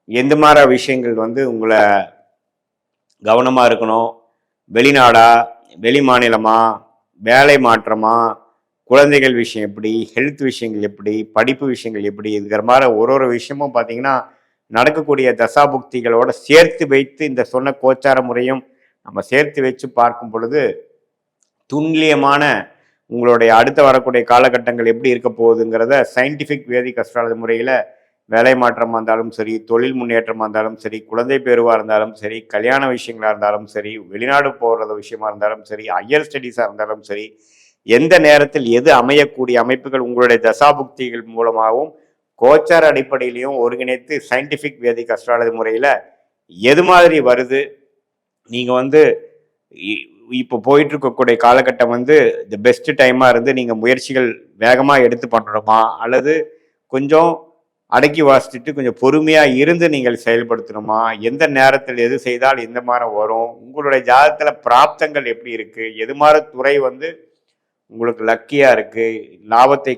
எந்த மாதிரி விஷயங்கள் வந்து உங்களை கவனமாக இருக்கணும்? வெளிநாடா, வெளி மாநிலமா, வேலை மாற்றமா, குழந்தைகள் விஷயம் எப்படி, ஹெல்த் விஷயங்கள் எப்படி, படிப்பு விஷயங்கள் எப்படி, இருக்கிற மாதிரி ஒரு விஷயமும் பார்த்தீங்கன்னா நடக்கக்கூடிய தசாபுக்திகளோட சேர்த்து வைத்து இந்த சொன்ன கோச்சார முறையும் நம்ம சேர்த்து வச்சு பார்க்கும் பொழுது துல்லியமான உங்களுடைய அடுத்த வரக்கூடிய காலகட்டங்கள் எப்படி இருக்க போகுதுங்கிறத சயின்டிஃபிக் வேதிக் அஸ்ட்ராலஜி முறையில் வேலை மாற்றமாக இருந்தாலும் சரி, தொழில் முன்னேற்றமாக இருந்தாலும் சரி, குழந்தை பேருவாக இருந்தாலும் சரி, கல்யாண விஷயங்களாக இருந்தாலும் சரி, வெளிநாடு போகிறது விஷயமா இருந்தாலும் சரி, ஹையர் ஸ்டடீஸாக இருந்தாலும் சரி, எந்த நேரத்தில் எது அமையக்கூடிய அமைப்புகள் உங்களுடைய தசாபுக்திகள் மூலமாகவும் கோச்சார அடிப்படையிலையும் ஒருங்கிணைத்து சயின்டிஃபிக் வேதிக் அஸ்ட்ராலஜி முறையில் எது மாதிரி வருது, நீங்கள் வந்து இப்போ போயிட்டு இருக்கக்கூடிய காலகட்டம் வந்து த பெஸ்ட் டைமாக இருந்து நீங்கள் முயற்சிகள் வேகமாக எடுத்து பண்ணணுமா, அல்லது கொஞ்சம் அடக்கி வாசிச்சுட்டு கொஞ்சம் பொறுமையாக இருந்து நீங்கள் செயல்படுத்தணுமா, எந்த நேரத்தில் எது செய்தால் எந்த மாதிரி வரும், உங்களுடைய ஜாதகத்தில் பிராப்தங்கள் எப்படி இருக்குது, எது மாதிரி துறை வந்து உங்களுக்கு லக்கியாக இருக்குது, லாபத்தை